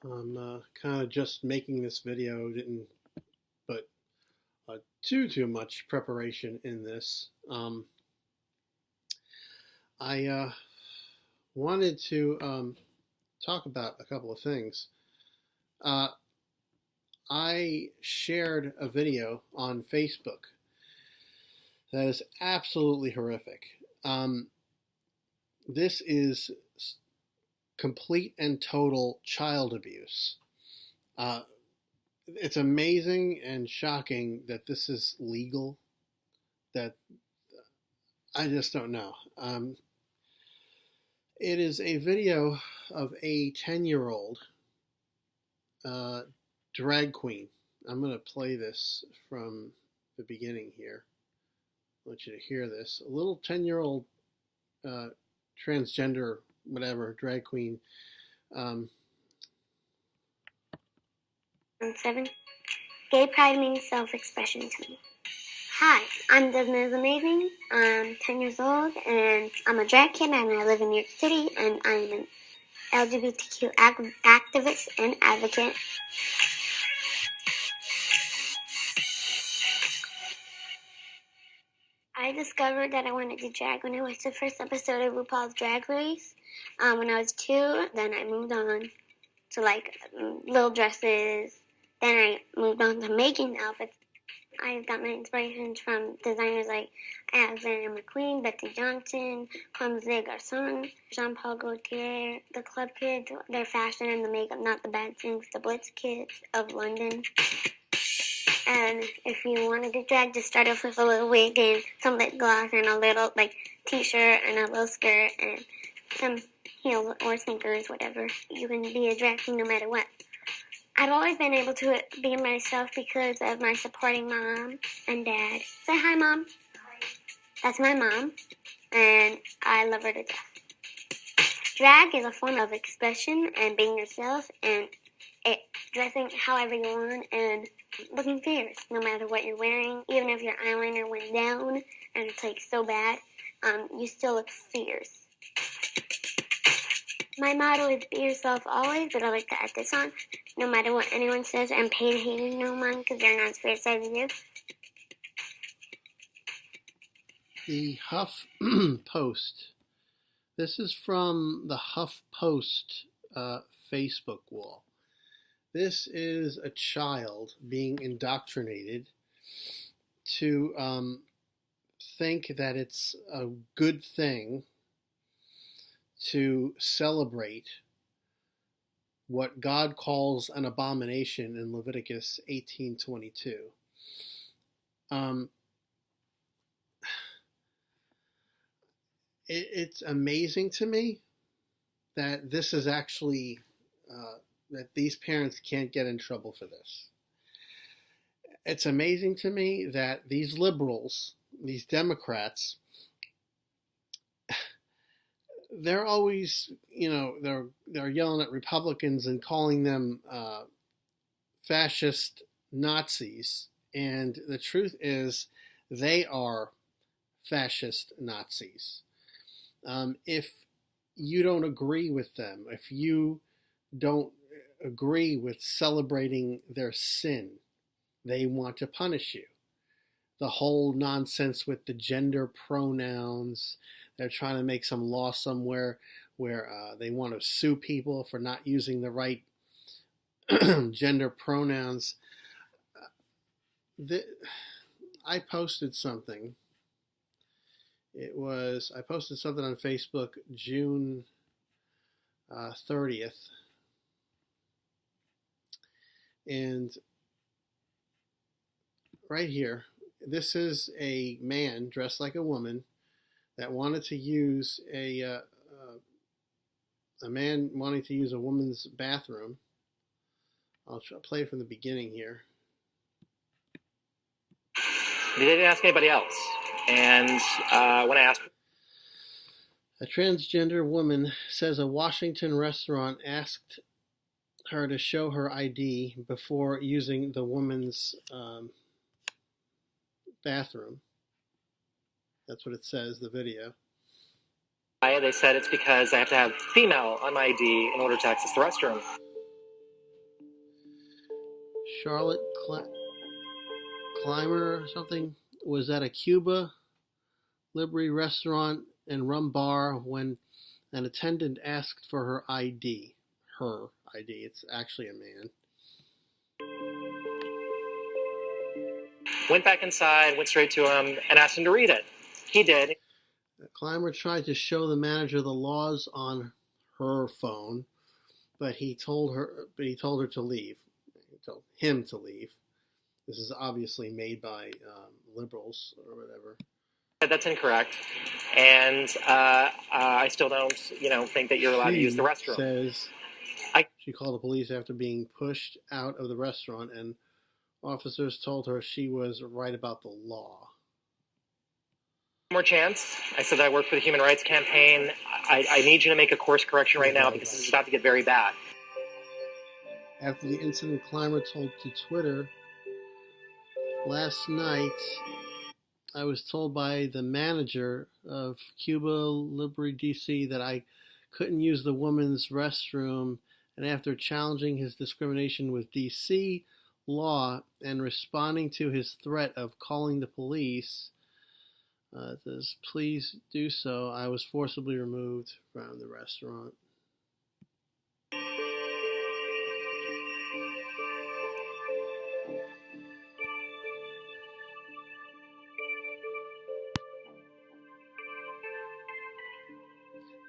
I'm kind of just making this video, didn't put too much preparation in this. I wanted to talk about a couple of things. I shared a video on Facebook that is absolutely horrific. This is complete and total child abuse. It's amazing and shocking that this is legal. That I just don't know. It is a video of a 10-year-old drag queen. I'm going to play this from the beginning here. I want you to hear this. A little 10-year-old transgender, whatever, drag queen. I'm 7. Gay pride means self-expression to me. Hi, I'm Desmond Amazing. I'm 10 years old, and I'm a drag kid, and I live in New York City, and I'm an LGBTQ activist and advocate. I discovered that I wanted to drag when I watched the first episode of RuPaul's Drag Race. When I was 2, then I moved on to like little dresses. Then I moved on to making outfits. I got my inspirations from designers like Alexander McQueen, Betsy Johnson, Comme des Garçons, Jean-Paul Gaultier, the Club Kids, their fashion and the makeup, not the bad things, the Blitz Kids of London. And if you wanted to drag, just start off with a little wig and some lip gloss and a little like t-shirt and a little skirt and some heels or sneakers, whatever. You can be a drag queen no matter what. I've always been able to be myself because of my supporting mom and dad. Say hi, Mom. Hi. That's my mom, and I love her to death. Drag is a form of expression and being yourself and dressing however you want and looking fierce no matter what you're wearing. Even if your eyeliner went down and it's like so bad, you still look fierce. My motto is be yourself always, but I like to add this on. No matter what anyone says, and paid haters no mind because they're not as fierce as you. The Huff Post. This is from the Huff Post Facebook wall. This is a child being indoctrinated to think that it's a good thing to celebrate what God calls an abomination in Leviticus 18:22. It's amazing to me that this is actually that these parents can't get in trouble for this. It's amazing to me that these liberals, these Democrats, they're always, they're yelling at Republicans and calling them fascist Nazis. And the truth is, they are fascist Nazis. If you don't agree with them, if you don't agree with celebrating their sin, they want to punish you. The whole nonsense with the gender pronouns. They're trying to make some law somewhere where they want to sue people for not using the right gender pronouns. I posted something. I posted something on Facebook June 30th. And right here, this is a man dressed like a woman that wanted to use a man wanting to use a woman's bathroom. I'll play from the beginning here. They didn't ask anybody else. And when I asked... A transgender woman says a Washington restaurant asked her to show her ID before using the woman's bathroom. That's what it says, the video. They said it's because I have to have female on my ID in order to access the restroom. Charlotte Clymer or something was at a Cuba Libre restaurant and rum bar when an attendant asked for her ID. Her ID. It's actually a man. Went back inside, went straight to him, and asked him to read it. He did. Clymer tried to show the manager the laws on her phone, but he told her to leave. He told him to leave. This is obviously made by liberals or whatever. That's incorrect, and I still don't, think that you're allowed to use the restroom. Says she called the police after being pushed out of the restaurant, and officers told her she was right about the law. One more chance. I said that I work for the Human Rights Campaign. I need you to make a course correction right now because this is about to get very bad. After the incident, Clymer told to Twitter, "Last night, I was told by the manager of Cuba Libre DC that I couldn't use the women's restroom, and after challenging his discrimination with DC law and responding to his threat of calling the police, says, please do so, I was forcibly removed from the restaurant."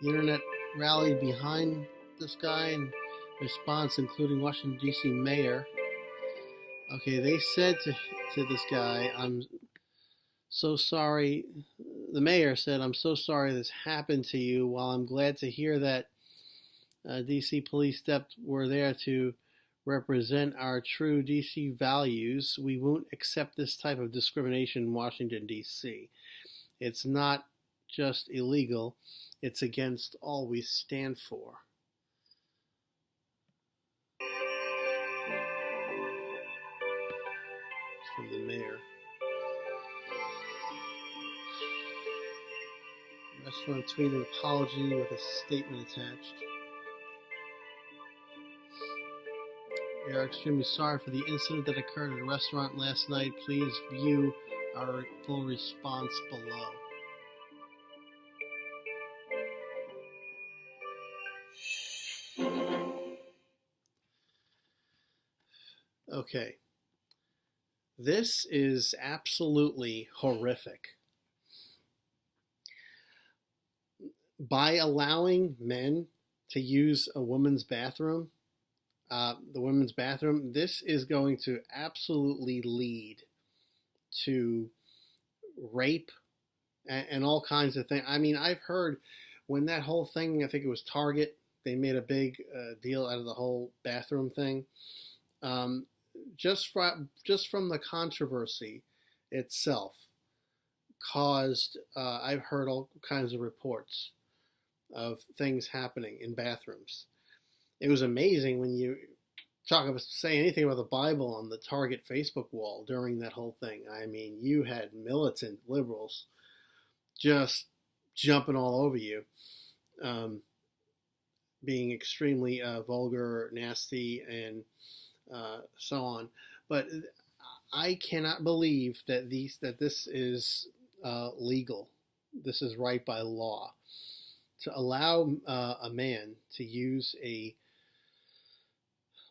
The internet rallied behind this guy in response, including Washington, D.C. mayor. Okay, they said to this guy, "I'm so sorry." The mayor said, "I'm so sorry this happened to you. While I'm glad to hear that D.C. police were there to represent our true D.C. values, we won't accept this type of discrimination in Washington, D.C. It's not just illegal. It's against all we stand for." It's from the mayor. The restaurant tweeted an apology with a statement attached. "We are extremely sorry for the incident that occurred at a restaurant last night. Please view our full response below." Okay. This is absolutely horrific. By allowing men to use a woman's bathroom, this is going to absolutely lead to rape and all kinds of things. I mean, I've heard when that whole thing, I think it was Target, they made a big deal out of the whole bathroom thing. Just from the controversy itself caused, I've heard all kinds of reports of things happening in bathrooms. It was amazing when you say anything about the Bible on the Target Facebook wall during that whole thing. I mean, you had militant liberals just jumping all over you, being extremely vulgar, nasty, and so on. But I cannot believe that this is legal. This is right by law. To allow a man to use a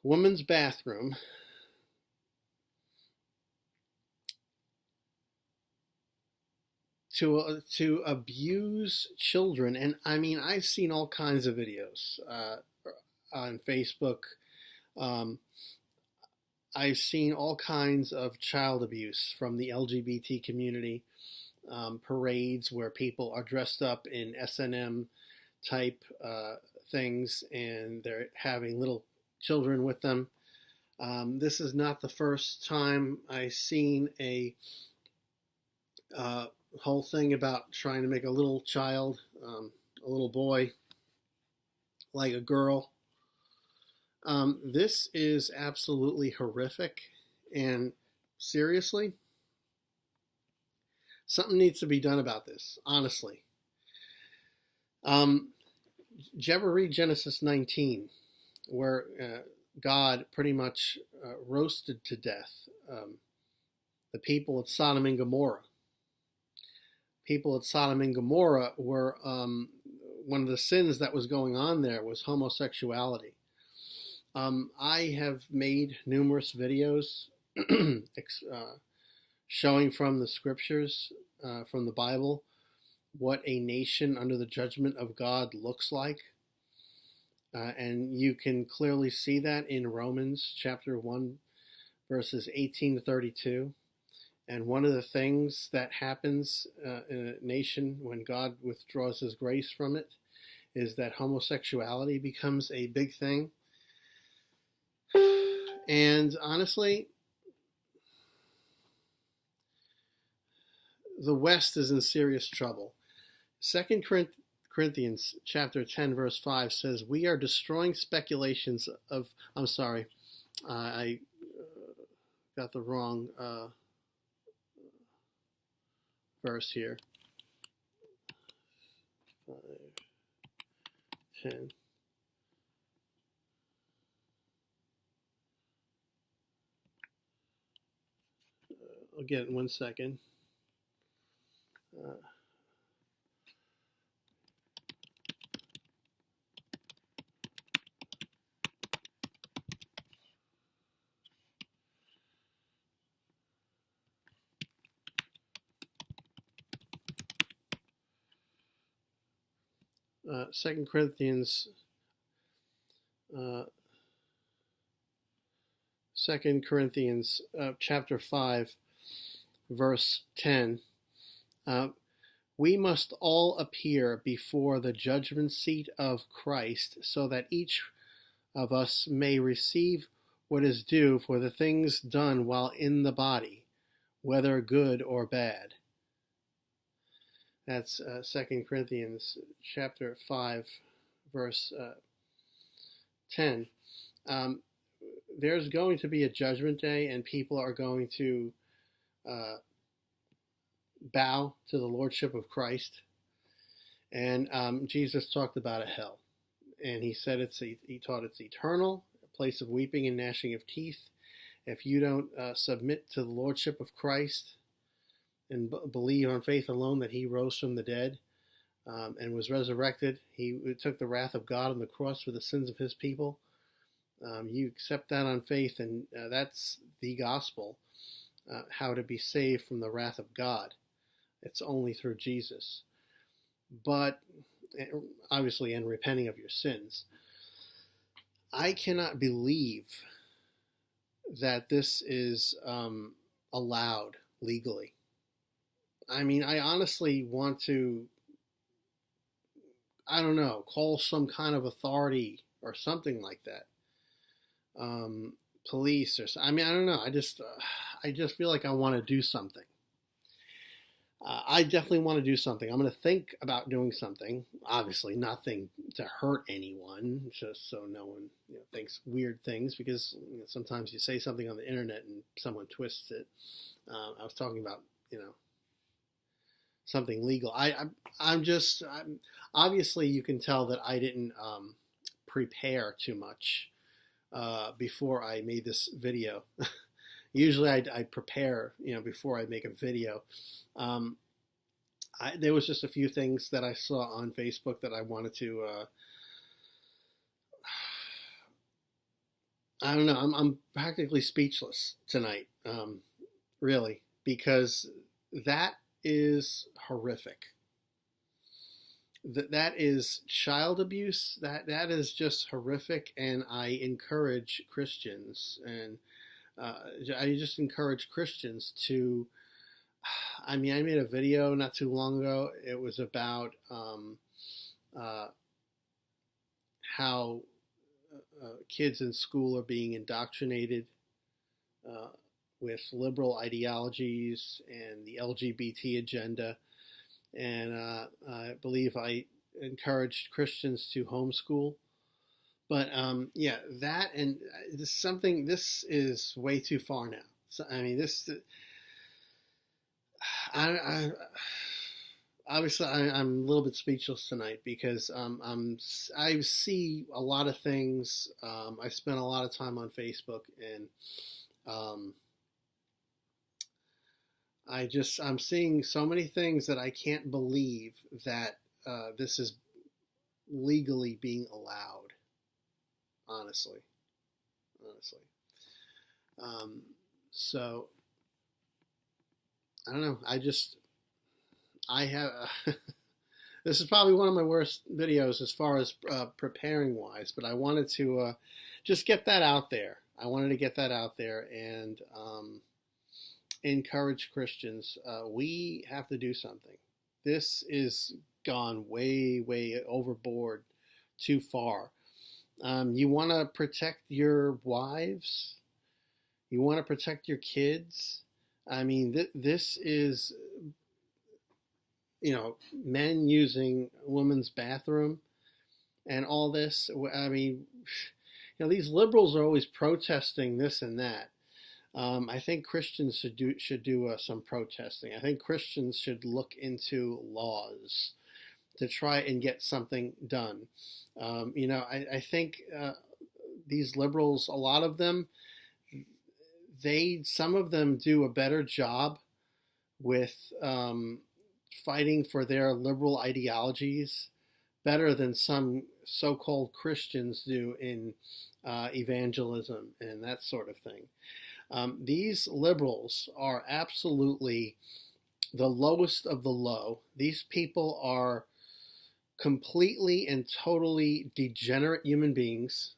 woman's bathroom to abuse children. And I mean, I've seen all kinds of videos on Facebook. I've seen all kinds of child abuse from the LGBT community, parades where people are dressed up in S&M type things and they're having little children with them. This is not the first time I've seen a whole thing about trying to make a little child, a little boy, like a girl. This is absolutely horrific, and seriously, something needs to be done about this, honestly. Did you ever read Genesis 19, where God pretty much roasted to death the people of Sodom and Gomorrah. People at Sodom and Gomorrah were, one of the sins that was going on there was homosexuality. I have made numerous videos showing from the scriptures, from the Bible, what a nation under the judgment of God looks like. And you can clearly see that in Romans chapter 1, verses 18 to 32. And one of the things that happens in a nation when God withdraws his grace from it is that homosexuality becomes a big thing. And honestly, the West is in serious trouble. 2 Corinthians chapter 10, verse 5 says, we are destroying speculations of, I got the wrong verse here. 5, 10. I'll get it in 1 second. 2 Corinthians 2 Corinthians chapter 5, verse 10. We must all appear before the judgment seat of Christ, so that each of us may receive what is due for the things done while in the body, whether good or bad. That's 2 Corinthians chapter 5, verse 10. There's going to be a judgment day, and people are going to bow to the lordship of Christ. And Jesus talked about a hell, and he said he taught it's eternal, a place of weeping and gnashing of teeth. If you don't submit to the lordship of Christ and believe on faith alone that he rose from the dead and was resurrected, he took the wrath of God on the cross for the sins of his people. You accept that on faith, and that's the gospel, how to be saved from the wrath of God. It's only through Jesus. But obviously, and repenting of your sins. I cannot believe that this is allowed legally. I mean, I honestly want to, I don't know, call some kind of authority or something like that. Police or I mean, I don't know. I just feel like I want to do something. I definitely want to do something. I'm going to think about doing something. Obviously, nothing to hurt anyone, just so no one thinks weird things. Because sometimes you say something on the internet and someone twists it. I was talking about something legal. I'm obviously you can tell that I didn't prepare too much before I made this video. Usually I prepare, before I make a video. There was just a few things that I saw on Facebook that I wanted to, I don't know, I'm practically speechless tonight, really, because that is horrific. That is child abuse. That is just horrific, and I encourage Christians, and I just encourage Christians to. I mean, I made a video not too long ago. It was about how kids in school are being indoctrinated with liberal ideologies and the LGBT agenda. And I believe I encouraged Christians to homeschool. But yeah, that and this is way too far now. So, I mean, I obviously I'm a little bit speechless tonight because I see a lot of things. I spend a lot of time on Facebook, and um, I'm seeing so many things that I can't believe that this is legally being allowed. Honestly, honestly. So I don't know. I have. This is probably one of my worst videos as far as preparing wise, but I wanted to just get that out there. I wanted to get that out there and encourage Christians. We have to do something. This is gone way, way overboard, too far. You want to protect your wives. You want to protect your kids. I mean, this is, men using women's bathroom and all this. I mean, these liberals are always protesting this and that. I think Christians should do some protesting. I think Christians should look into laws to try and get something done. I think these liberals, a lot of them, some of them do a better job with fighting for their liberal ideologies better than some so-called Christians do in evangelism and that sort of thing. These liberals are absolutely the lowest of the low. These people are completely and totally degenerate human beings.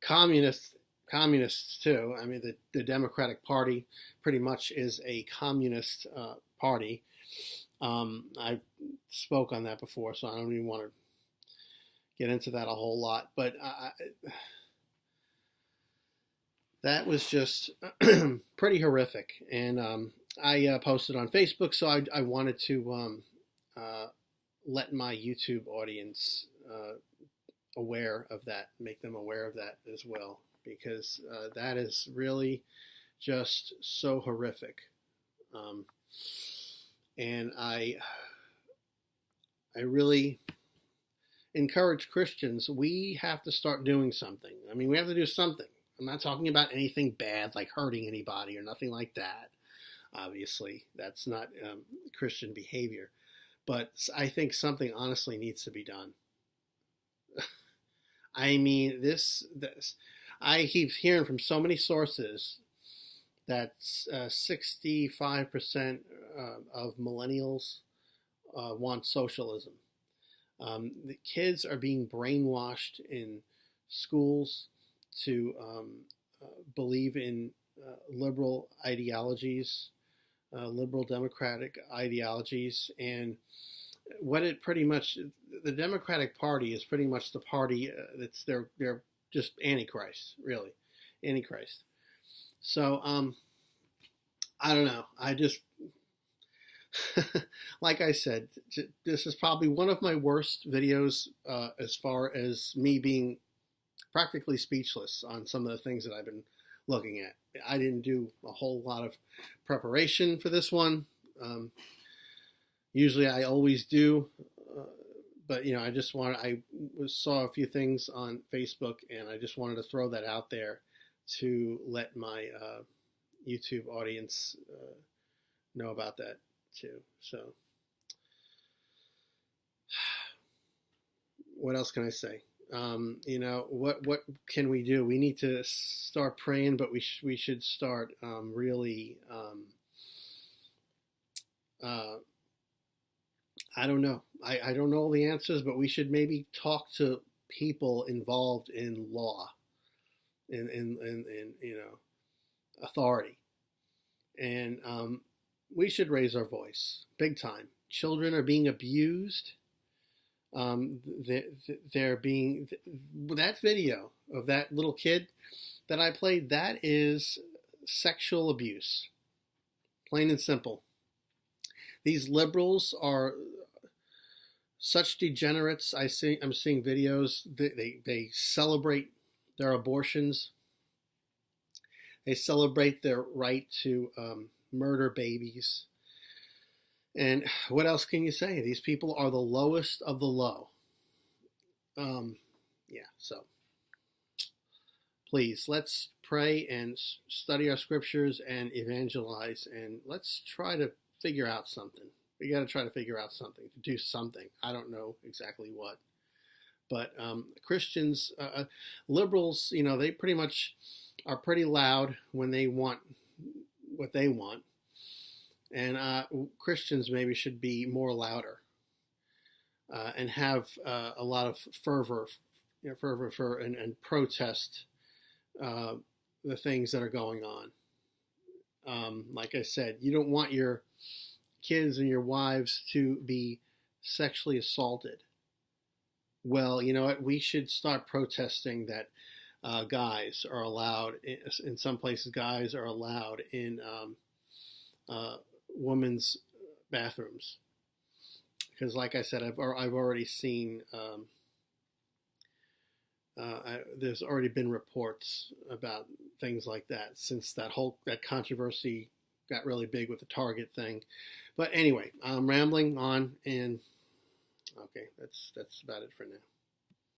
Communists too. I mean, the Democratic Party pretty much is a communist party. I spoke on that before, so I don't even want to get into that a whole lot. But that was just pretty horrific. And I posted on Facebook, so I wanted to let my YouTube audience aware of that, make them aware of that as well, because that is really just so horrific. And I really encourage Christians, we have to start doing something. I mean, we have to do something. I'm not talking about anything bad like hurting anybody or nothing like that. Obviously, that's not Christian behavior. But I think something honestly needs to be done. I mean, I keep hearing from so many sources that 65% of millennials want socialism. The kids are being brainwashed in schools to believe in liberal ideologies, liberal democratic ideologies, and what it pretty much, the Democratic Party is pretty much the party that's they're just Antichrist, really, Antichrist. So I don't know. I just like I said, this is probably one of my worst videos as far as me being practically speechless on some of the things that I've been looking at. I didn't do a whole lot of preparation for this one. Usually I always do, but I saw a few things on Facebook, and I just wanted to throw that out there to let my YouTube audience know about that too. So what else can I say? What can we do? We need to start praying, but we should start really. I don't know. I don't know all the answers, but we should maybe talk to people involved in law, in authority, and we should raise our voice big time. Children are being abused. They're being, that video of that little kid that I played, that is sexual abuse, plain and simple. These liberals are such degenerates. I'm seeing videos. They celebrate their abortions. They celebrate their right to murder babies. And what else can you say? These people are the lowest of the low. Yeah, so please, let's pray and study our scriptures and evangelize, and let's try to figure out something. We got to try to figure out something, to do something. I don't know exactly what. But Christians, liberals, they pretty much are pretty loud when they want what they want. And Christians maybe should be more louder and have a lot of fervor and protest the things that are going on. Like I said, you don't want your kids and your wives to be sexually assaulted. Well, you know what? We should start protesting that guys are allowed, in some places, guys are allowed in women's bathrooms. Because like I said, I've already seen, there's already been reports about things like that since that controversy got really big with the Target thing. But anyway, I'm rambling on, and okay, that's about it for now.